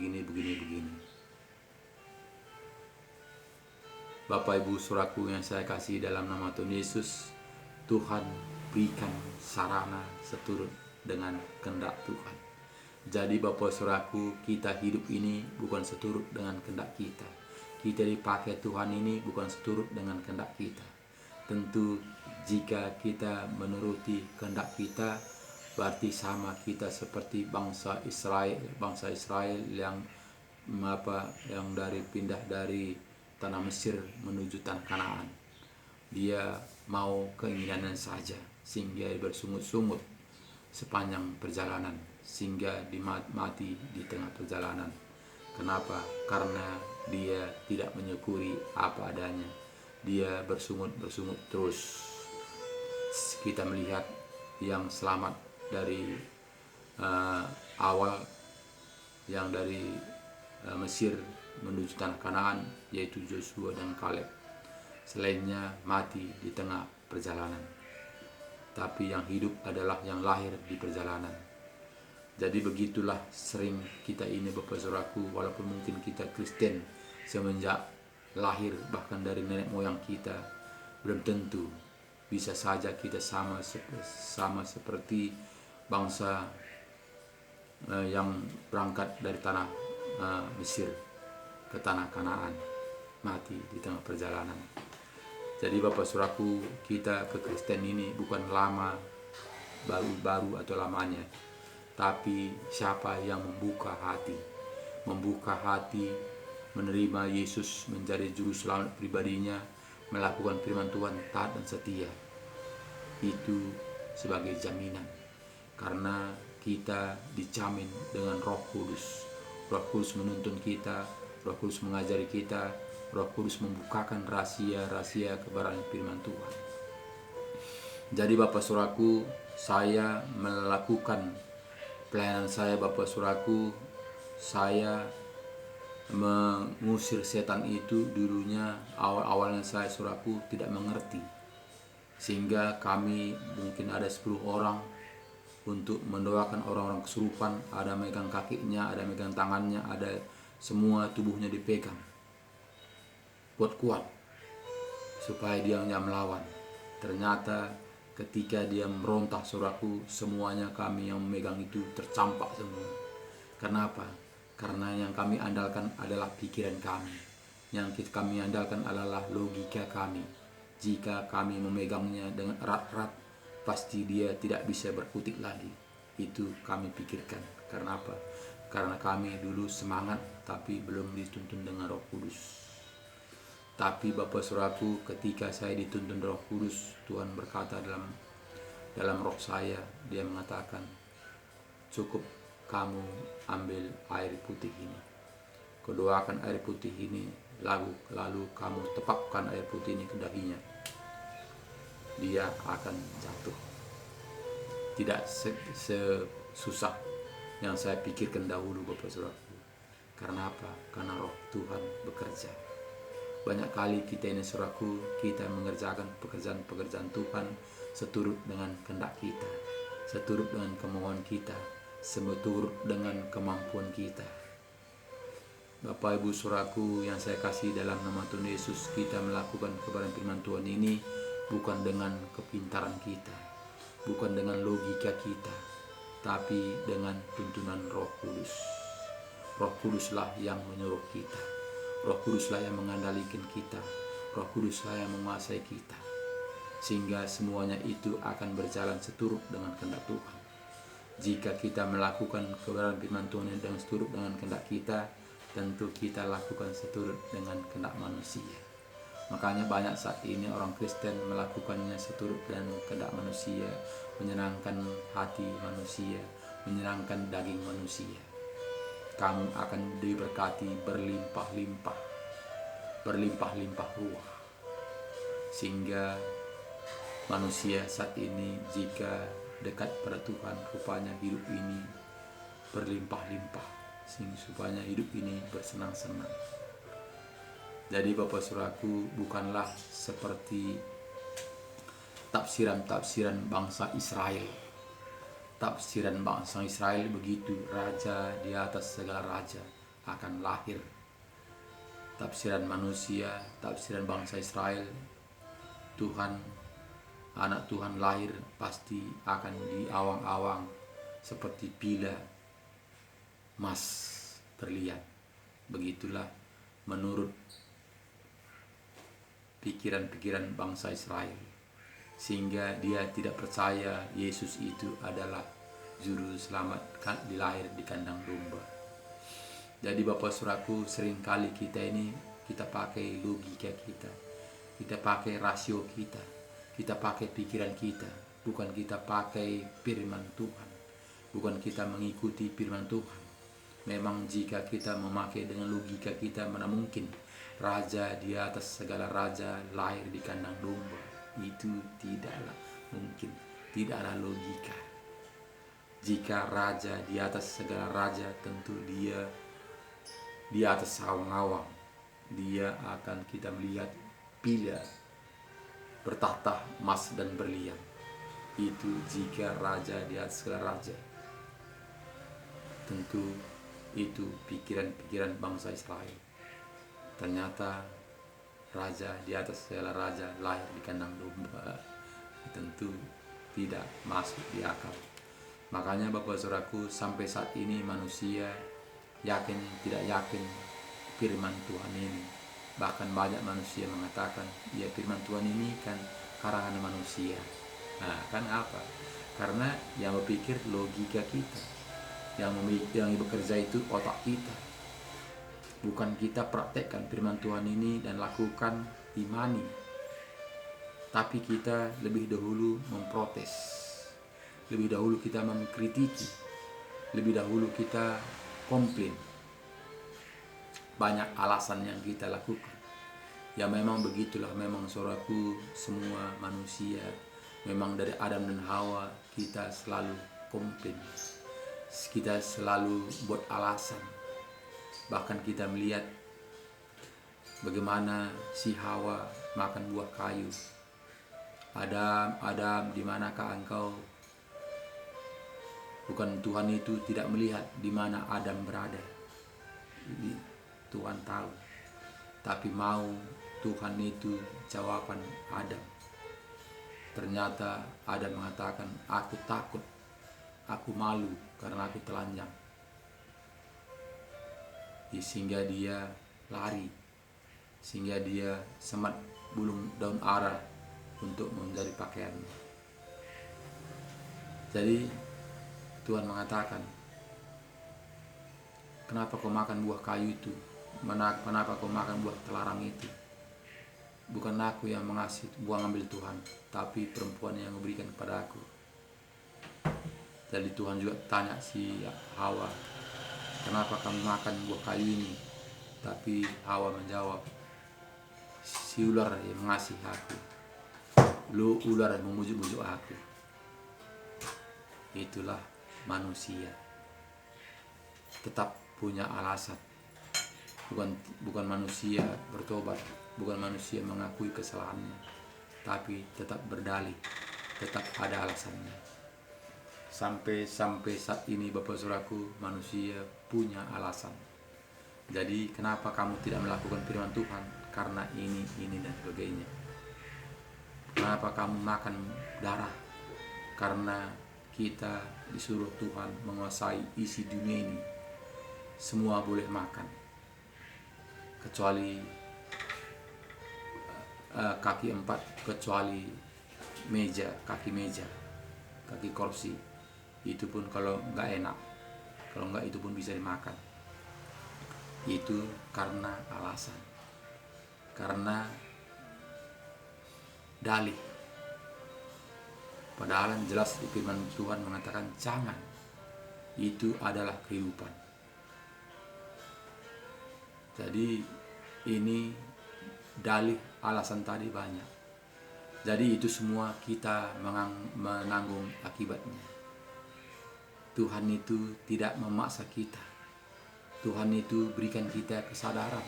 begini. Bapak Ibu Saudaraku yang saya kasih dalam nama Tuhan Yesus, Tuhan berikan sarana seturut dengan kehendak Tuhan. Jadi Bapak Saudaraku, kita hidup ini bukan seturut dengan kehendak kita. Kita dipakai Tuhan ini bukan seturut dengan kehendak kita. Tentu jika kita menuruti kehendak kita, berarti sama kita seperti bangsa Israel yang pindah dari tanah Mesir menuju tanah Kanaan. Dia mau keinginannya saja, sehingga bersungut-sungut sepanjang perjalanan, sehingga mati di tengah perjalanan. Kenapa? Karena dia tidak menyukuri apa adanya. Dia bersungut terus. Kita melihat yang selamat dari awal, yang dari Mesir menuju tanah Kanaan, yaitu Joshua dan Kaleb. Selainnya mati di tengah perjalanan. Tapi yang hidup adalah yang lahir di perjalanan. Jadi begitulah sering kita ini Bapak Saudaraku, walaupun mungkin kita Kristen semenjak lahir, bahkan dari nenek moyang kita, belum tentu bisa saja kita sama seperti bangsa yang berangkat dari tanah Mesir ke tanah Kanaan, mati di tengah perjalanan. Jadi Bapak Saudaraku, kita ke Kristen ini bukan baru atau lamanya, tapi siapa yang membuka hati menerima Yesus menjadi juru selamat pribadinya, melakukan firman Tuhan taat dan setia, itu sebagai jaminan. Karena kita dijamin dengan Roh Kudus. Roh Kudus menuntun kita, Roh Kudus mengajari kita, Roh Kudus membukakan rahasia-rahasia kebenaran firman Tuhan. Jadi Bapak Saudaraku, saya melakukan pelayanan saya Bapak Saudaraku, saya mengusir setan itu dulunya awalnya saya Saudaraku tidak mengerti. Sehingga kami mungkin ada 10 orang untuk mendoakan orang-orang kesurupan, ada megang kakinya, ada megang tangannya, ada semua tubuhnya dipegang. Kuat supaya dia tidak melawan. Ternyata ketika dia merontak Saudaraku, semuanya kami yang memegang itu tercampak semua. Kenapa? Karena yang kami andalkan adalah pikiran kami. Yang kami andalkan adalah logika kami. Jika kami memegangnya dengan erat-erat, pasti dia tidak bisa berkutik lagi. Itu kami pikirkan. Karena apa? Karena kami dulu semangat tapi belum dituntun dengan Roh Kudus. Tapi Bapak Saudaraku, ketika saya dituntun Roh Kudus, Tuhan berkata dalam roh saya, dia mengatakan, cukup kamu ambil air putih ini, kedoakan air putih ini, lalu kamu tepakkan air putih ini ke dahinya, dia akan jatuh. Tidak sesusah yang saya pikirkan dahulu Bapak Saudaraku. Karena apa? Karena Roh Tuhan bekerja. Banyak kali kita ini Saudaraku, kita mengerjakan pekerjaan Tuhan seturut dengan kehendak kita, seturut dengan kemauan kita, seturut dengan kemampuan kita. Bapak Ibu Saudaraku yang saya kasih dalam nama Tuhan Yesus, kita melakukan kebenaran firman Tuhan ini bukan dengan kepintaran kita, bukan dengan logika kita, tapi dengan tuntunan Roh Kudus. Roh Kuduslah yang menyuruh kita. Roh Kuduslah yang mengandalkan kita. Roh Kuduslah yang menguasai kita. Sehingga semuanya itu akan berjalan seturut dengan kehendak Tuhan. Jika kita melakukan kebenaran firman Tuhan dengan seturut dengan kehendak kita, tentu kita lakukan seturut dengan kehendak manusia. Makanya banyak saat ini orang Kristen melakukannya seturut dengan kehendak manusia, menyenangkan hati manusia, menyenangkan daging manusia. Kamu akan diberkati berlimpah-limpah ruah. Sehingga manusia saat ini jika dekat pada Tuhan, rupanya hidup ini berlimpah-limpah, sehingga supaya hidup ini bersenang-senang. Jadi Bapak Saudaraku, bukanlah seperti tafsiran bangsa Israel. Tafsiran bangsa Israel begitu, raja di atas segala raja, akan lahir. Tafsiran manusia, tafsiran bangsa Israel, Tuhan, anak Tuhan lahir pasti akan di awang-awang seperti pila emas terlihat. Begitulah menurut pikiran-pikiran bangsa Israel, sehingga dia tidak percaya Yesus itu adalah juru selamat dilahir di kandang domba. Jadi Bapak Saudaraku, seringkali kita pakai logika kita pakai rasio kita pakai pikiran kita, bukan kita pakai firman Tuhan, bukan kita mengikuti firman Tuhan. Memang jika kita memakai dengan logika kita, mana mungkin raja di atas segala raja lahir di kandang domba. Itu tidaklah mungkin, tidaklah logika. Jika raja di atas segala raja, tentu dia di atas awang-awang. Dia akan kita melihat pila bertahta emas dan berlian. Itu jika raja di atas segala raja. Tentu itu pikiran-pikiran bangsa Israel. Ternyata raja di atas segala raja lahir di kandang domba. Tentu tidak masuk di akal. Makanya Bapak Saudaraku, sampai saat ini manusia yakin tidak yakin firman Tuhan ini. Bahkan banyak manusia mengatakan, ya firman Tuhan ini kan karangan manusia. Nah, kan apa? Karena yang berpikir logika kita, yang bekerja itu otak kita. Bukan kita praktekkan firman Tuhan ini dan lakukan, imani, tapi kita lebih dahulu memprotes, lebih dahulu kita mengkritiki, lebih dahulu kita komplain. Banyak alasan yang kita lakukan. Ya memang begitulah, memang saudaraku, semua manusia, memang dari Adam dan Hawa kita selalu komplain. Kita selalu buat alasan. Bahkan kita melihat bagaimana si Hawa makan buah kayu. Adam, di manakah engkau? Bukan Tuhan itu tidak melihat di mana Adam berada. Tuhan tahu. Tapi mau Tuhan itu jawaban Adam. Ternyata Adam mengatakan, aku takut, aku malu karena aku telanjang. Sehingga dia lari, sehingga dia semat bulung daun ara untuk menjadi pakaiannya. Jadi Tuhan mengatakan, kenapa kau makan buah kayu itu? Kenapa kau makan buah terlarang itu? Bukan aku yang mengasih, buang ambil Tuhan, tapi perempuan yang memberikan kepada aku. Jadi Tuhan juga tanya si Hawa, kenapa kamu makan buah kayu ini? Tapi Hawa menjawab, si ular yang mengasihi aku, lu ular yang memujuk-mujuk aku. Itulah manusia, tetap punya alasan. Bukan manusia bertobat, bukan manusia mengakui kesalahannya, tapi tetap berdalih, tetap ada alasannya. Sampai saat ini Bapak Saudaraku, manusia punya alasan. Jadi kenapa kamu tidak melakukan firman Tuhan? Karena ini dan sebagainya. Kenapa kamu makan darah? Karena kita disuruh Tuhan menguasai isi dunia ini. Semua boleh makan, kecuali kaki 4, kecuali kaki kursi. Itu pun kalau nggak enak, kalau nggak itu pun bisa dimakan. Itu karena alasan, karena dalih. Padahal jelas di firman Tuhan mengatakan jangan. Itu adalah kehidupan. Jadi ini dalih, alasan tadi banyak. Jadi itu semua kita menanggung akibatnya. Tuhan itu tidak memaksa kita. Tuhan itu berikan kita kesadaran.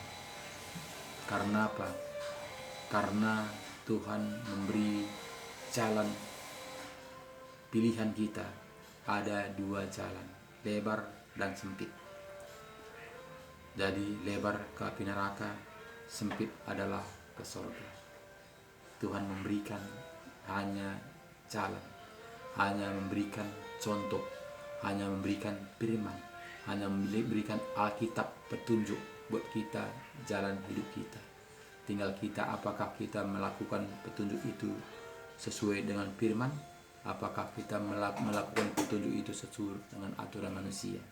Karena apa? Karena Tuhan memberi jalan pilihan kita. Ada 2 jalan, lebar dan sempit. Jadi lebar ke api neraka, sempit adalah ke surga. Tuhan memberikan hanya jalan, hanya memberikan contoh, hanya memberikan firman, hanya memberikan Alkitab petunjuk buat kita jalan hidup kita. Tinggal kita apakah kita melakukan petunjuk itu sesuai dengan firman, apakah kita melakukan petunjuk itu sesuai dengan aturan manusia.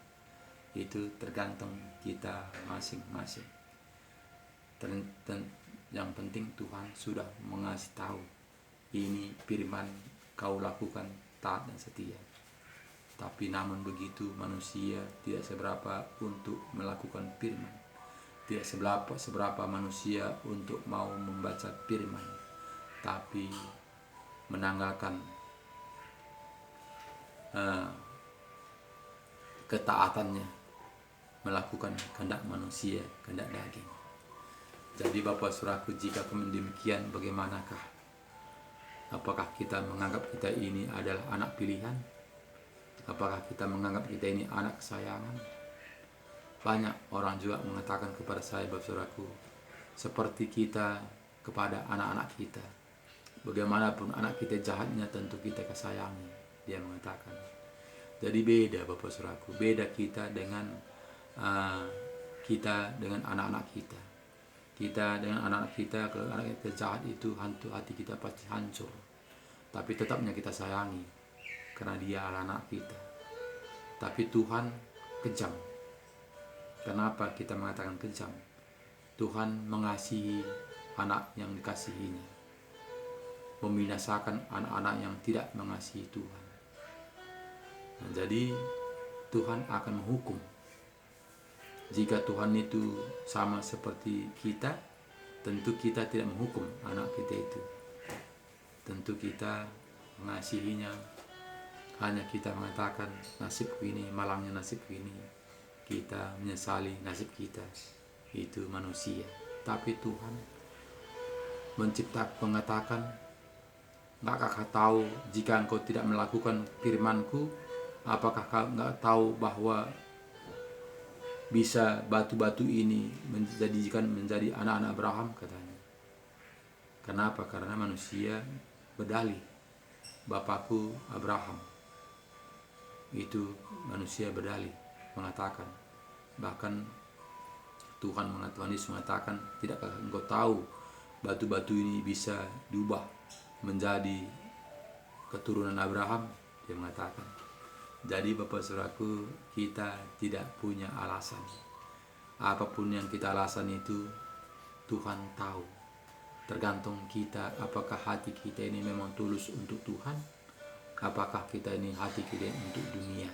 Itu tergantung kita masing-masing. Yang penting Tuhan sudah mengasih tahu, ini firman kau lakukan taat dan setia. Tapi namun begitu manusia tidak seberapa untuk melakukan firman, tidak seberapa manusia untuk mau membaca firman, tapi menanggalkan ketaatannya, melakukan kehendak manusia, kehendak daging. Jadi Bapak Saudaraku, jika demikian bagaimanakah? Apakah kita menganggap kita ini adalah anak pilihan? Apakah kita menganggap kita ini anak kesayangan? Banyak orang juga mengatakan kepada saya, Bapak Saudaraku, seperti kita kepada anak-anak kita. Bagaimanapun anak kita jahatnya, tentu kita kesayangi, dia mengatakan. Jadi beda Bapak Saudaraku, beda kita dengan anak-anak kita. Kita dengan anak-anak kita, kalau anak kita jahat itu, hati kita pasti hancur. Tapi tetapnya kita sayangi, karena dia adalah anak kita. Tapi Tuhan kejam. Kenapa kita mengatakan kejam? Tuhan mengasihi anak yang dikasihinya, membinasakan anak-anak yang tidak mengasihi Tuhan. Nah, jadi Tuhan akan menghukum. Jika Tuhan itu sama seperti kita, tentu kita tidak menghukum anak kita itu. Tentu kita mengasihinya. Hanya kita mengatakan, nasibku ini, malangnya nasibku ini. Kita menyesali nasib kita. Itu manusia. Tapi Tuhan mengatakan, enggakah kau tahu jika engkau tidak melakukan firman-Ku, apakah kau enggak tahu bahwa bisa batu-batu ini menjadikan menjadi anak-anak Abraham, katanya. Kenapa? Karena manusia berdalih, Bapakku Abraham. Itu manusia berdalih mengatakan. Bahkan Tuhan Yesus mengatakan, tidakkah engkau tahu batu-batu ini bisa diubah menjadi keturunan Abraham? Dia mengatakan. Jadi Bapak Saudaraku, kita tidak punya alasan. Apapun yang kita alasan itu, Tuhan tahu. Tergantung kita, apakah hati kita ini memang tulus untuk Tuhan, apakah kita ini hati kita untuk dunia.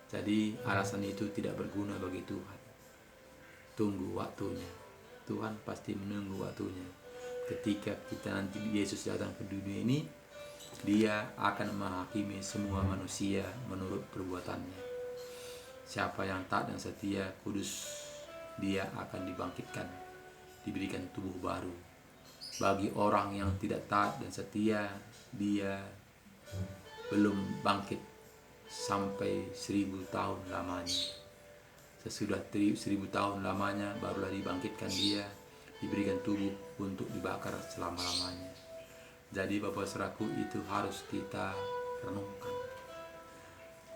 Jadi alasan itu tidak berguna bagi Tuhan. Tunggu waktunya. Tuhan pasti menunggu waktunya. Ketika kita nanti Yesus datang ke dunia ini, Dia akan menghakimi semua manusia menurut perbuatannya. Siapa yang taat dan setia, kudus, dia akan dibangkitkan, diberikan tubuh baru. Bagi orang yang tidak taat dan setia, dia belum bangkit sampai 1000 tahun lamanya. Sesudah 1000 tahun lamanya, barulah dibangkitkan dia, diberikan tubuh untuk dibakar selama-lamanya. Jadi Bapak Saudaraku, itu harus kita renungkan.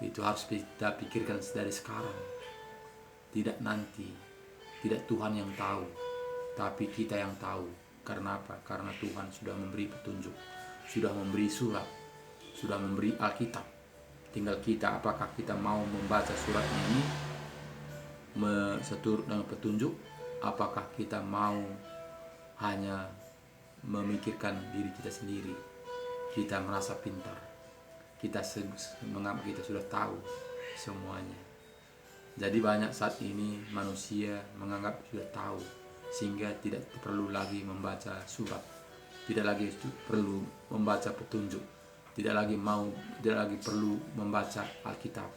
Itu harus kita pikirkan dari sekarang. Tidak nanti. Tidak Tuhan yang tahu, tapi kita yang tahu. Karena apa? Karena Tuhan sudah memberi petunjuk, sudah memberi surat, sudah memberi Alkitab. Tinggal kita, apakah kita mau membaca suratnya ini seturut dengan petunjuk, apakah kita mau hanya memikirkan diri kita sendiri, kita merasa pintar, kita menganggap kita sudah tahu semuanya. Jadi banyak saat ini manusia menganggap sudah tahu, sehingga tidak perlu lagi membaca surat, tidak lagi perlu membaca petunjuk, tidak lagi perlu membaca Alkitab,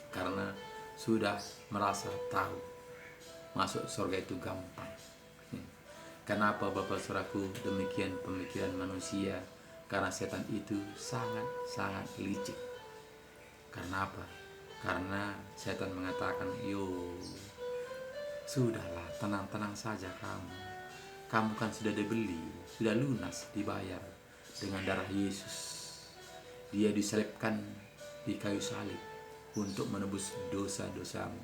karena sudah merasa tahu masuk surga itu gampang. Kenapa Bapak Saudaraku demikian pemikiran manusia? Karena setan itu sangat licik. Karena apa? Karena setan mengatakan, yo, Sudahlah, tenang-tenang saja kamu. Kamu kan sudah dibeli, sudah lunas, dibayar dengan darah Yesus. Dia disalibkan di kayu salib untuk menebus dosa-dosamu.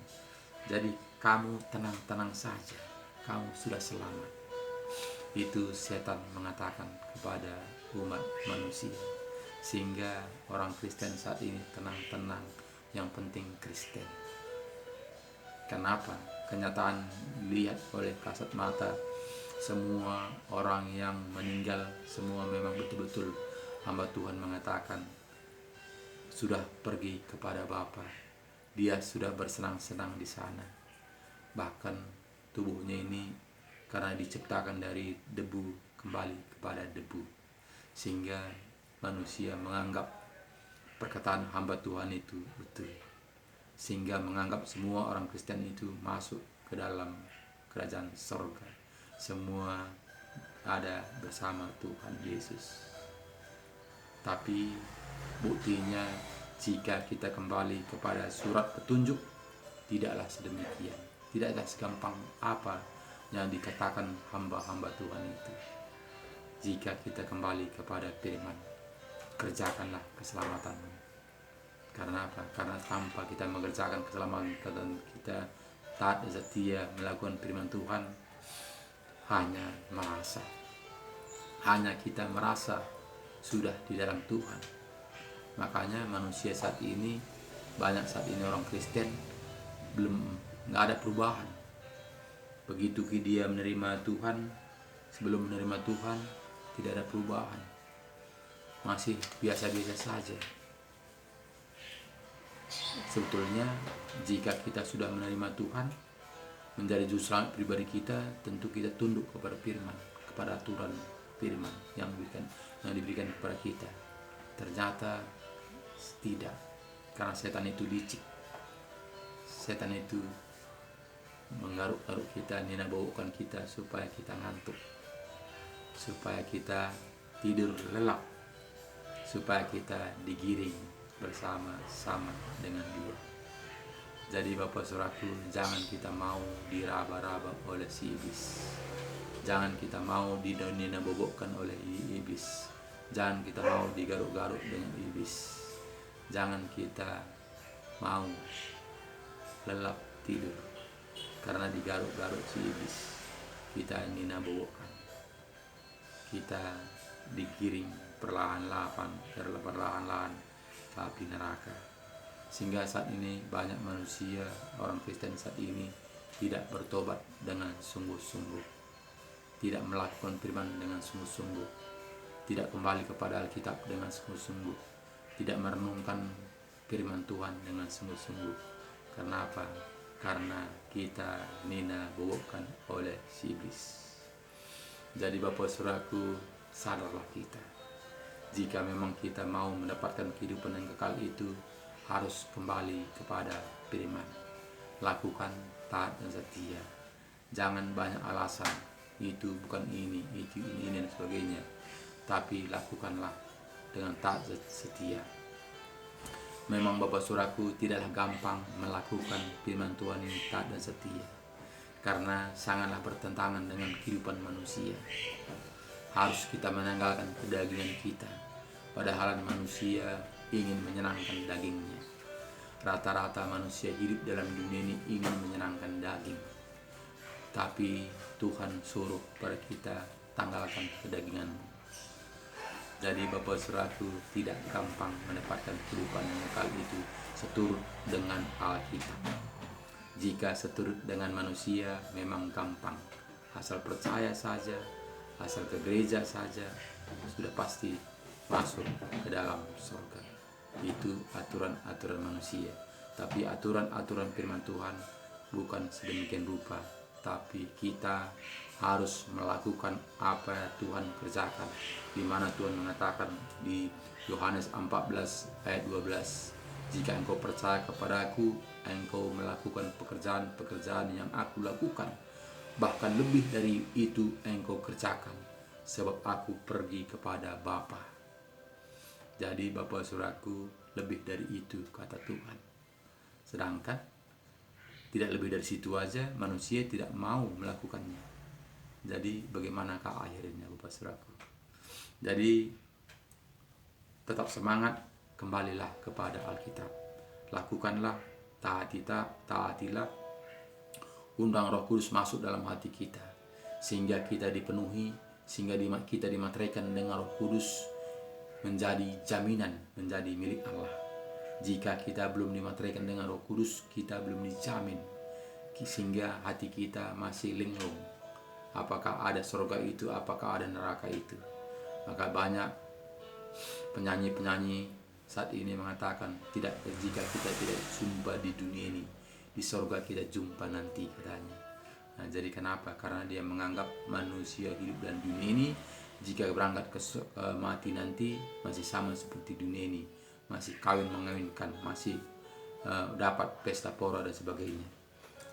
Jadi kamu tenang-tenang saja, kamu sudah selamat. Itu setan mengatakan kepada umat manusia, sehingga orang Kristen saat ini tenang-tenang, yang penting Kristen. Kenapa? Kenyataan lihat oleh kasat mata, semua orang yang meninggal semua memang betul-betul hamba Tuhan mengatakan sudah pergi kepada Bapa. Dia sudah bersenang-senang di sana. Bahkan tubuhnya ini karena diciptakan dari debu kembali kepada debu, sehingga manusia menganggap perkataan hamba Tuhan itu betul, sehingga menganggap semua orang Kristen itu masuk ke dalam kerajaan surga. Semua ada bersama Tuhan Yesus. Tapi buktinya jika kita kembali kepada surat petunjuk, tidaklah sedemikian. Tidaklah segampang apa yang dikatakan hamba-hamba Tuhan itu. Jika kita kembali kepada firman, kerjakanlah keselamatanmu. Karena apa? Karena tanpa kita mengerjakan keselamatan dan kita taat dan setia melakukan firman Tuhan, hanya kita merasa sudah di dalam Tuhan. Makanya manusia saat ini, banyak saat ini orang Kristen nggak ada perubahan. Begitu dia menerima Tuhan, sebelum menerima Tuhan tidak ada perubahan, masih biasa-biasa saja. Sebetulnya jika kita sudah menerima Tuhan menjadi juru selamat pribadi kita, tentu kita tunduk kepada firman, kepada aturan firman yang diberikan kepada kita. Ternyata tidak, karena setan itu licik. Setan itu menggaruk-garuk kita, nina-baukan kita supaya kita ngantuk, supaya kita tidur lelap, supaya kita digiring bersama-sama dengan dia. Jadi Bapak Saudaraku, jangan kita mau diraba-raba oleh si iblis. Jangan kita mau didonina-bobokkan oleh iblis. Jangan kita mau digaruk-garuk dengan iblis. Jangan kita mau lelap tidur karena digaruk-garuk si iblis. Kita nina-bobokkan. Kita digiring perlahan-lahan tapi neraka. Sehingga saat ini banyak manusia, orang Kristen saat ini tidak bertobat dengan sungguh-sungguh, tidak melakukan firman dengan sungguh-sungguh, tidak kembali kepada Alkitab dengan sungguh-sungguh, tidak merenungkan firman Tuhan dengan sungguh-sungguh. Karena apa? Karena kita nina-bobokkan oleh si iblis. Jadi Bapak Saudaraku, sadarlah kita. Jika memang kita mau mendapatkan kehidupan yang kekal itu, harus kembali kepada firman. Lakukan, taat dan setia. Jangan banyak alasan, itu bukan ini, itu ini dan sebagainya. Tapi lakukanlah dengan taat dan setia. Memang Bapak Saudaraku, tidaklah gampang melakukan firman Tuhan ini taat dan setia, karena sangatlah bertentangan dengan kehidupan manusia. Harus kita menanggalkan kedagingan kita, padahal manusia ingin menyenangkan dagingnya. Rata-rata manusia hidup dalam dunia ini ingin menyenangkan daging. Tapi Tuhan suruh pada kita, tanggalkan kedaginganmu. Jadi Bapak Saudaraku, tidak gampang mendapatkan kehidupan yang kekal itu seturut dengan Alkitab. Jika seturut dengan manusia memang gampang, asal percaya saja, asal ke gereja saja, sudah pasti masuk ke dalam surga. Itu aturan-aturan manusia. Tapi aturan-aturan firman Tuhan bukan sedemikian rupa. Tapi kita harus melakukan apa yang Tuhan kerjakan. Di mana Tuhan mengatakan di Yohanes 14 ayat 12, jika engkau percaya kepadaku, engkau melakukan pekerjaan-pekerjaan yang aku lakukan. Bahkan lebih dari itu engkau kerjakan, sebab aku pergi kepada Bapa. Jadi Bapak Saudaraku, lebih dari itu kata Tuhan. Sedangkan Tidak lebih dari situ aja, manusia tidak mau melakukannya. Jadi bagaimanakah akhirnya, Bapak Saudaraku? Jadi tetap semangat, kembalilah kepada Alkitab. Lakukanlah, taatilah, undang Roh Kudus masuk dalam hati kita, sehingga kita dipenuhi, sehingga kita dimateraikan dengan Roh Kudus, menjadi jaminan, menjadi milik Allah. Jika kita belum dimateraikan dengan Roh Kudus, kita belum dijamin, sehingga hati kita masih linglung. Apakah ada surga itu, apakah ada neraka itu? Maka banyak penyanyi-penyanyi saat ini mengatakan, tidak, jika kita tidak jumpa di dunia ini, di surga kita jumpa nanti, katanya. Nah, jadi kenapa? Karena dia menganggap manusia hidup dan dunia ini, jika berangkat ke mati nanti masih sama seperti dunia ini, masih kawin mengawinkan, masih dapat pesta pora dan sebagainya.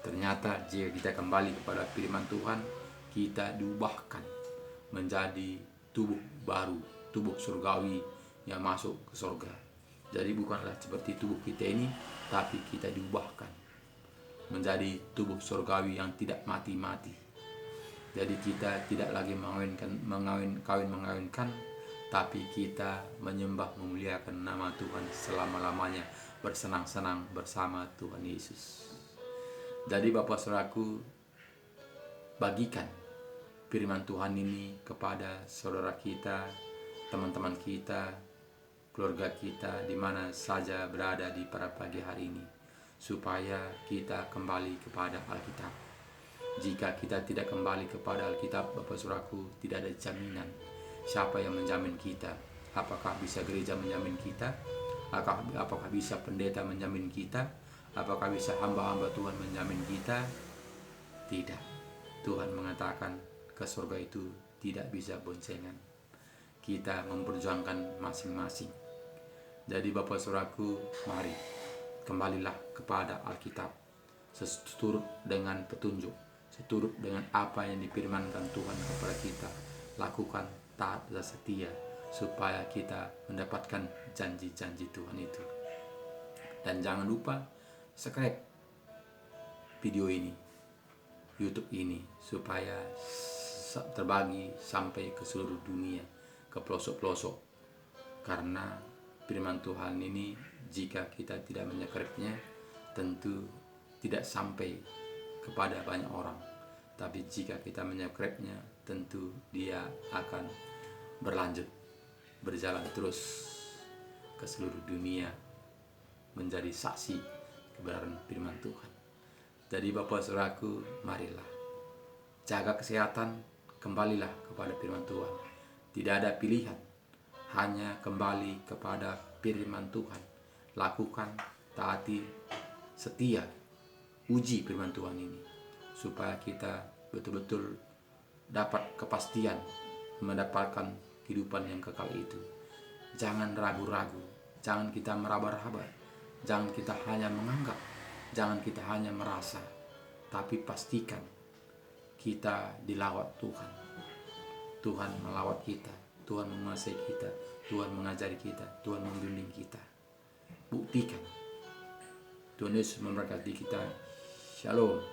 Ternyata jika kita kembali kepada firman Tuhan, kita diubahkan menjadi tubuh baru, tubuh surgawi yang masuk ke surga. Jadi bukanlah seperti tubuh kita ini, tapi kita diubahkan menjadi tubuh surgawi yang tidak mati-mati. Jadi kita tidak lagi mengawinkan, tapi kita menyembah, memuliakan nama Tuhan selama-lamanya, bersenang-senang bersama Tuhan Yesus. Jadi Bapak Saudaraku, bagikan firman Tuhan ini kepada saudara kita, teman-teman kita, keluarga kita, di mana saja berada di pada pagi hari ini, supaya kita kembali kepada Alkitab. Jika kita tidak kembali kepada Alkitab, Bapak Saudaraku, tidak ada jaminan. Siapa yang menjamin kita? Apakah bisa gereja menjamin kita? Apakah bisa pendeta menjamin kita? Apakah bisa hamba-hamba Tuhan menjamin kita? Tidak. Tuhan mengatakan ke surga itu tidak bisa boncengan. Kita memperjuangkan masing-masing. Jadi Bapak Saudaraku, mari kembalilah kepada Alkitab, seturut dengan petunjuk, seturut dengan apa yang difirmankan Tuhan kepada kita. Lakukan, taat dan setia, supaya kita mendapatkan janji-janji Tuhan itu. Dan jangan lupa subscribe video ini, YouTube ini, supaya terbagi sampai ke seluruh dunia, ke pelosok-pelosok. Karena firman Tuhan ini, jika kita tidak menyekretnya, tentu tidak sampai kepada banyak orang. Tapi jika kita menyekretnya, tentu dia akan berlanjut, berjalan terus ke seluruh dunia, menjadi saksi kebenaran firman Tuhan. Jadi Bapak Saudaraku, marilah jaga kesehatan, kembalilah kepada firman Tuhan. Tidak ada pilihan, hanya kembali kepada firman Tuhan. Lakukan, taati, setia, uji firman Tuhan ini, supaya kita betul-betul dapat kepastian mendapatkan kehidupan yang kekal itu. Jangan ragu-ragu, jangan kita meraba-raba, jangan kita hanya menganggap, jangan kita hanya merasa, tapi pastikan kita dilawat Tuhan. Tuhan melawat kita, Tuhan menguasai kita, Tuhan mengajari kita, Tuhan membimbing kita. Buktikan. Tuhan Yesus memberkati kita. Shalom.